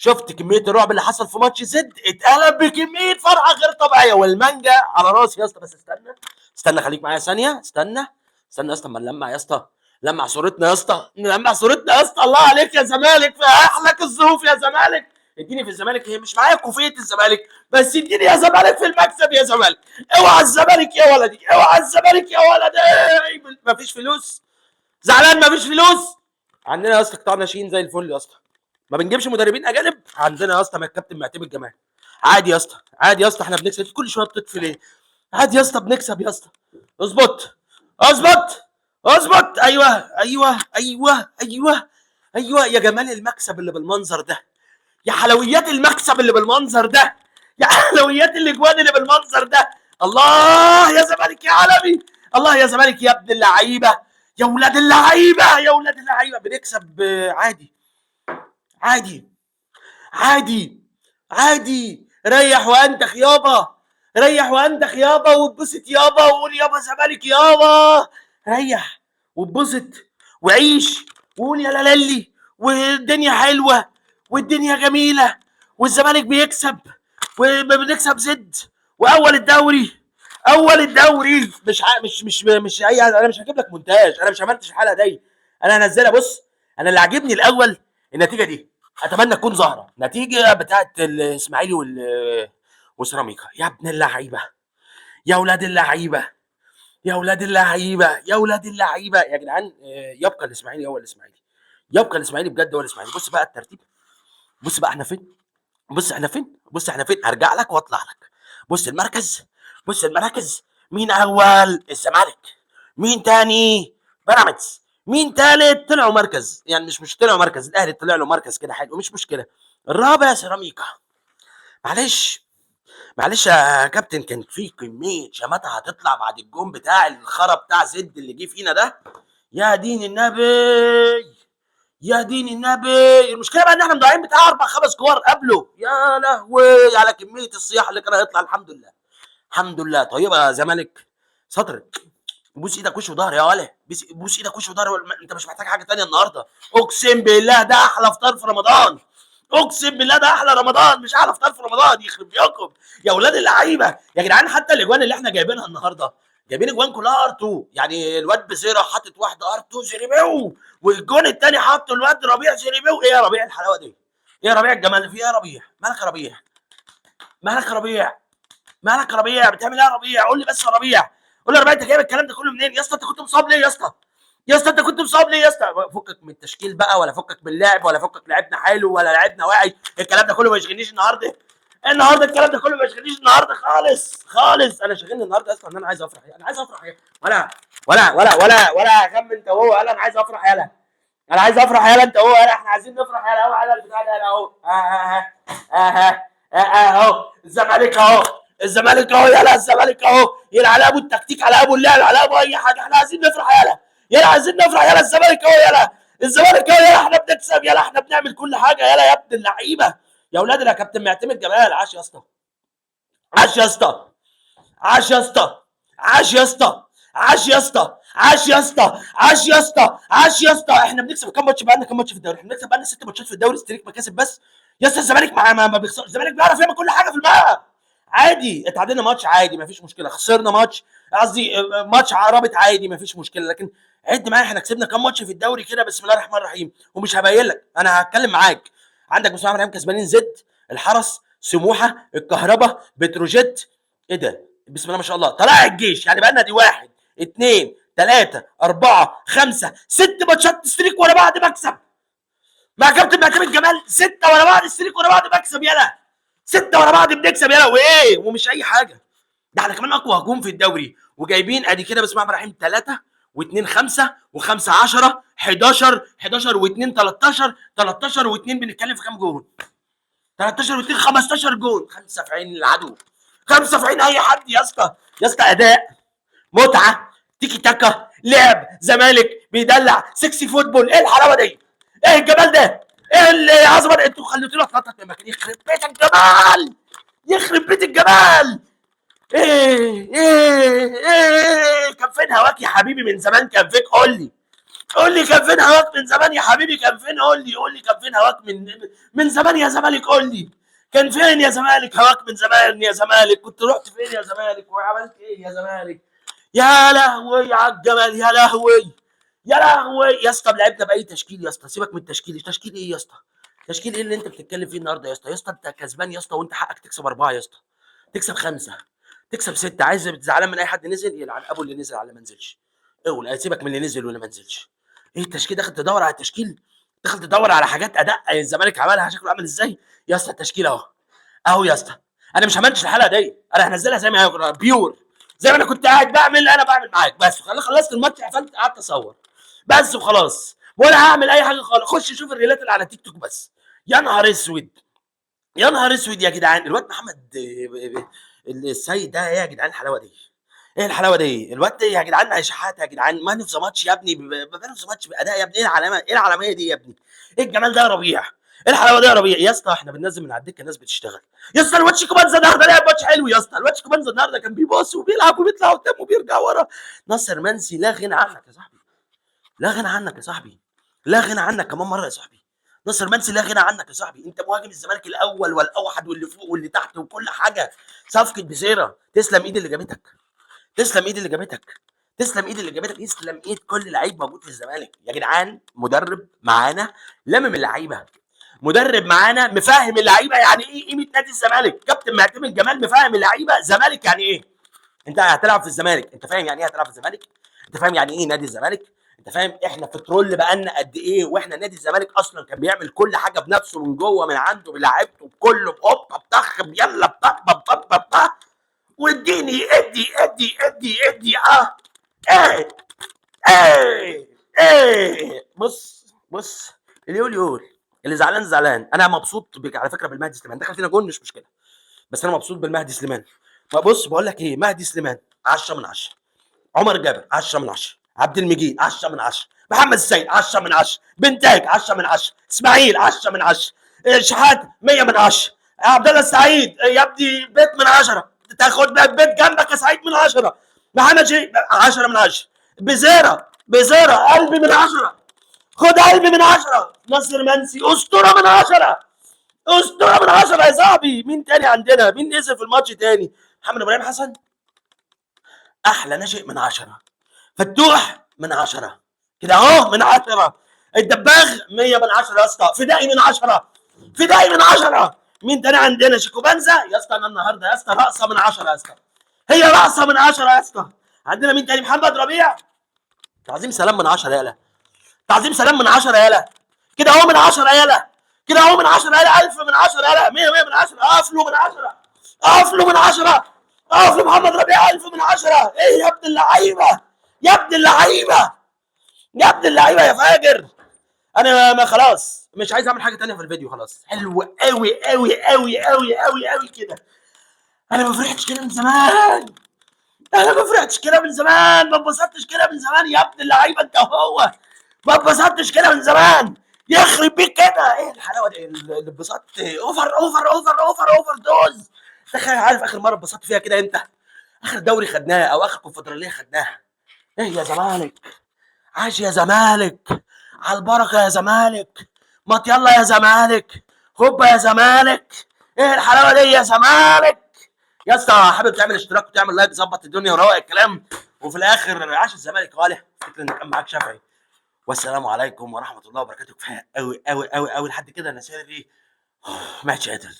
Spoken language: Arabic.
شفت كميه الرعب اللي حصل في ماتش زد؟ اتقلب بكميه فرحه غير طبيعيه، والمانجا على راسي يا اسطى. بس استنى خليك معايا ثانيه. استنى يا اسطى، اما نلمع يا اسطى. نلمع صورتنا يا اسطى، نلمع صورتنا يا اسطى. الله عليك يا زمالك، في احلك الظروف يا زمالك. اديني في الزمالك، هي مش معايا كوفيه الزمالك، بس اديني يا زمالك في المكسب يا زمالك. اوعى الزمالك يا ولدي، اوعى الزمالك يا ولدي. مفيش فلوس، زعلان مفيش فلوس. عندنا يا اسطى قطاع ناشئين زي الفل يا اسطى، ما بنجيبش مدربين اجانب. عندنا يا اسطى ما الكابتن معتمد جمال. عادي يا اسطى، عادي يا اسطى، احنا بنكسب. كل شويه بتطفي ليه؟ عادي يا اسطى، بنكسب يا اسطى. اظبط، اظبط، اظبط. ايوه ايوه ايوه ايوه ايوه. يا جمال المكسب اللي بالمنظر ده، يا حلويات المكسب اللي بالمنظر ده، يا حلويات الاجوان اللي بالمنظر ده. الله يا زمالك يا عالمي، الله يا زمالك يا ابن اللعيبه، يا ولاد اللعيبه، يا ولاد اللعيبه. بنكسب عادي، عادي، عادي، عادي. ريح وانتخ يابا، ريح وانتخ يابا، واتبسط يابا، وقول يابا زمالك يابا. ريح واتبسط وعيش، وقول يا لالي، والدنيا حلوه، والدنيا جميله، والزمالك بيكسب، وبنكسب زد، واول الدوري، اول الدوري. مش اي، انا مش هجيب لك مونتاج، انا مش عملتش الحلقه دي، انا هنزلها. بص، انا اللي عاجبني الاول النتيجه دي، اتمنى تكون ظاهره نتيجه بتاعت الاسماعيلي وسيراميكا. يا ابن اللعيبه، يا ولاد اللعيبه، يا ولاد اللعيبه، يا ولاد اللعيبه يا جدعان. يبقى الاسماعيلي هو الاسماعيلي، يبقى الاسماعيلي بجد هو الاسماعيلي. بص بقى الترتيب، بص بقى احنا فين، بص احنا فين، بص احنا فين. هرجع لك واطلع لك. بص المركز، بص المراكز. مين اول؟ الزمالك. مين تاني؟ بيراميدز. مين تالت؟ طلعوا مركز، يعني مش طلعوا مركز، الاهلي طلع له مركز كده حلو، مش مشكله. الرابع سيراميكا. معلش، معلش يا كابتن، كان في كميه شماتة هتطلع بعد الجون بتاع الخرا بتاع زد اللي جه فينا ده. يا دين النبي، يا دين النبي. المشكله بقى ان احنا مضيعين بتاع 4 5 كور قبله. يا لهوي على كميه الصياح اللي كان هيطلع. الحمد لله، الحمد لله. طيب يا زمالك، سطرك. بوس ايدك وش وظهر يا ولا، بوس ايدك وش وظهر. انت مش محتاج حاجه تانية النهارده. اقسم بالله ده احلى فطار في رمضان، اقسم بالله ده احلى رمضان، مش احلى فطار في رمضان. يخرب بيكم يا اولاد اللعيبه يا جدعان. حتى الاجوان اللي احنا جايبينها النهارده، جايبين اجوان كلها ار2. يعني الواد بزيرة حاطط واحده ار2 زريبيو، والجون الثاني حاطه الواد ربيع زريبيو. ايه يا ربيع الحلاوه دي؟ ايه يا ربيع الجمال اللي فيه؟ ايه يا ربيع؟ مالك يا ربيع؟ مالك يا ربيع؟ مالك يا ربيع؟ بتعمل ايه يا ربيع؟ قول لي بس يا ربيع، قول لي يا ربيع، انت جايب الكلام ده كله منين يا اسطى؟ انت كنت مصاب ليه يا اسطى؟ يا اسطى انت كنت مصاب ليه يا اسطى؟ فكك من التشكيل بقى، ولا فكك من اللعب، ولا فكك لعبنا حلو ولا لعبنا واعي. الكلام ده كله ما يشغلنيش النهارده. النهارده الكلام ده كله ما يشغلنيش النهارده خالص خالص. انا شاغلني النهارده اصلا ان انا عايز افرح. انا عايز افرح. ولا اكمل انت وهو. يلا انا عايز افرح. يلا انا عايز افرح. يلا انت وهو. يلا احنا عايزين نفرح. يلا اهو على البتاع ده. يلا اهو. اهو الزمالك اهو، الزمالك اهو. يلا الزمالك اهو. يلا على ابو التكتيك، على ابو اللعب، على ابو اي حاجه. احنا عايزين نفرح. يلا يلا عايزين نفرح. يلا الزمالك اهو. يلا الزمالك اهو. يلا احنا بنكسب. يلا احنا بنعمل كل حاجه. يلا يا ابن اللعيبه يا اولاد. يا كابتن معتمد جمال، عاش يا اسطى، عاش يا اسطى، عاش يا اسطى، عاش يا اسطى، عاش يا اسطى، عاش يا اسطى، عاش يا اسطى، عاش يا اسطى. احنا بنكسب كام ماتش؟ بقى لنا كام ماتش في الدوري؟ احنا بنكسب بقى لنا 6 ماتشات في الدوري، ستريك مكاسب بس. يا اسطى الزمالك ما بيخسر. الزمالك بيعرف يعمل كل حاجه في الملعب. عادي اتعادلنا ماتش عادي ما فيش مشكله، خسرنا ماتش، قصدي ماتش رابط عادي ما فيش مشكله. لكن عد معايا احنا كسبنا كام ماتش في الدوري كده. بسم الله الرحمن الرحيم. ومش هبين لك، انا هتكلم معاك. عندك بسم الله الرحمن الرحيم كسبانين زد، الحرس، سموحه، الكهرباء، بتروجيت. ايه ده؟ بسم الله ما شاء الله. طلائع الجيش. يعني بقى لنا دي 1 2 3 4 5 6 ماتشات ستريك ورا بعض بكسب مع كابتن معتمد جمال. 6 ورا بعض ستريك ورا بعض بكسب. يلا 6 ورا بعض بنكسب. يلا وايه؟ ومش اي حاجه، ده احنا كمان اقوى هجوم في الدوري. وجايبين ادي كده بسم الله الرحمن الرحيم 3 و2 5 و5 10 11 11 و2 13 13 و2. بنتكلم في كام جون؟ 13 و2 15 جون. 5 في عين العدو، 5 في عين اي حد يا اسطى. يا اسطى اداء، متعه، تيكي تاكا، لعب، زمالك بيدلع، سكسي فوتبول. ايه الحلاوه دي؟ ايه الجمال ده؟ ايه العظمه دي؟ انتوا خليتونا اتنطط من مكان. يخرب بيت الجمال، يخرب بيت الجمال. ايه ايه ايه؟ كان فين هواك يا حبيبي من زمان؟ كان فيك. قول لي قول لي كان فين هواك من زمان يا حبيبي؟ كان فين؟ قول لي كان فين هواك من زمان يا زمالك؟ قول لي كان فين يا زمالك هواك من زمان يا زمالك؟ كنت رحت فين يا زمالك وعملت ايه يا زمالك؟ يا لهوي على الجمال، يا لهوي يا لهوي يا اسطى. لعبنا باي تشكيل يا اسطى؟ سيبك من التشكيل. تشكيل ايه يا اسطى؟ تشكيل ايه اللي انت بتتكلم فيه النهارده يا اسطى؟ يا اسطى انت كسبان يا اسطى، وانت حقك تكسب 4 يا اسطى، تكسب 5، تكسب 6. عايز زعلان من اي حد نزل؟ يلعن ابو اللي نزل على ما نزلش. اوعى سيبك من اللي نزل واللي ما نزلش. ايه التشكيل؟ داخل تدور على التشكيل؟ داخل تدور على حاجات اداء الزمالك عملها شكله عامل ازاي؟ يا اسطى التشكيل اهو، اهو يا اسطى. انا مش همنتج الحلقه دي، انا هنزلها زي ما هي بيور، زي ما انا كنت قاعد بعمل. انا بعمل معاك بس. خلصت الماتش قفلت قعدت اصور بس وخلاص، ولا هعمل اي حاجه خالص. خش شوف الريلات اللي على تيك توك بس. يا نهار اسود، يا نهار اسود يا جدعان. الواد محمد السيد ده ايه يا جدعان الحلاوه دي؟ ايه الحلاوه دي؟ الواد ده يا جدعان هيشحات يا جدعان. مان اوف ذا ماتش يا ابني، مان اوف ذا ماتش باداء يا ابني. ايه العلامه؟ ايه العالميه دي يا ابني؟ ايه الجمال ده يا ربيع؟ ايه الحلاوه دي يا ربيع؟ يا اسطى احنا بننزل من على الدكه الناس بتشتغل يا اسطى. الواد شيكوبانزا النهارده لعب ماتش حلو يا اسطى. الواد شيكوبانزا النهارده كان بيباص وبيلعب وبيطلع قدام وبيرجع ورا. ناصر منسي لا غنى عنك يا صاحبي، لا غنى عنك يا صاحبي، لا غنى عنك كمان مره يا صاحبي. ناصر منسي لا غنى عنك يا صاحبي. انت مهاجم الزمالك الاول والاوحد واللي فوق واللي تحت وكل حاجه. صفقه بزيره، تسلم ايد اللي جابتك، تسلم ايد اللي جابتك، تسلم ايد اللي جابتك، تسلم ايد كل لعيب موجود في الزمالك يا جدعان. مدرب معانا لمم اللعيبه، مدرب معانا مفهم اللعيبه يعني ايه قيمه نادي الزمالك. كابتن معتمد جمال مفهم اللعيبه زمالك يعني ايه. انت هتلعب في الزمالك، انت فاهم يعني ايه هتلعب في الزمالك؟ انت فاهم يعني ايه نادي الزمالك؟ انت فاهم احنا في ترول بقالنا قد ايه؟ واحنا نادي الزمالك اصلا كان بيعمل كل حاجه بنفسه من جوه من عنده بلعيبته بكله بهوبا بطخ يلا بطخ واديني ادي ايه ايه ايه. بص اللي يقول يقول، اللي زعلان زعلان. انا مبسوط بك على فكره بالمهدي سليمان، دخل فينا جول مش مشكله، بس انا مبسوط بالمهدي سليمان. بص بقول لك ايه، مهدي سليمان 10 من 10، عمر جابر 10 من 10، عبد المجيد 10 من 10، محمد السيد 10 من 10، بنتاج 10 من 10، اسماعيل 10 من 10، شحات 100 من 10، عبد الله السعيد يا ابني بيت من 10، تاخد بيت جنبك يا سعيد من 10، محمد شيء 10 من 10، بزيره قلبي من 10، خد قلبي من 10، ناصر منسي اسطوره من 10، اسطوره من 10 يا صاحبي. مين تاني عندنا؟ مين نزل في الماتش تاني؟ محمد ابراهيم حسن احلى ناشئ من 10، فتوح من 10 كده اهو من 10، الدباغ 100 من 10 يا اسطى، فدائي من 10، فدائي من 10. مين تاني عندنا؟ شيكوبانزا يا اسطى. انا النهارده يا اسطى رقصه من 10 يا اسطى، هي رقصه من 10 يا اسطى. عندنا مين تاني؟ محمد ربيع تعظيم سلام من 10 يالا، تعظيم سلام من 10 يالا، كده اهو من 10 يالا، كده اهو من 10 يالا، 1000 من 10 يالا، 100 من 10، قفله من 10، قفله من 10، قفله محمد ربيع 1000 من 10. ايه يا ابن اللعيبه، يا ابن اللعيبه، يا ابن اللعيبه يا فاجر. انا ما خلاص مش عايز اعمل حاجه تانية في الفيديو، خلاص حلو قوي قوي قوي قوي قوي قوي كده. انا ما فرحتش كده من زمان، انا ما فرحتش كده من زمان، ما اتبسطتش كده من زمان يا ابن اللعيبه انت وهو، ما اتبسطتش كده من زمان. يخرب بيك كده. ايه الحلاوه دي؟ الانبساط اوفر اوفر اوفر اوفر اوفر دوز. تخيل، عارف اخر مره اتبسطت فيها كده امتى؟ اخر دوري خدناه او اخر كونفدراليه خدناها. ايه يا زمالك، عاش يا زمالك، على البركه يا زمالك، ما يلا يا زمالك، هوبا يا زمالك. ايه الحلاوه دي يا زمالك يا اسطى؟ حابب تعمل اشتراك وتعمل لايك، ظبط الدنيا وروق الكلام. وفي الاخر عاش الزمالك غالي. فكر ان كان معاك شافعي، والسلام عليكم ورحمه الله وبركاته. كفايه قوي قوي قوي قوي لحد كده. انا سيري ماتش قادر.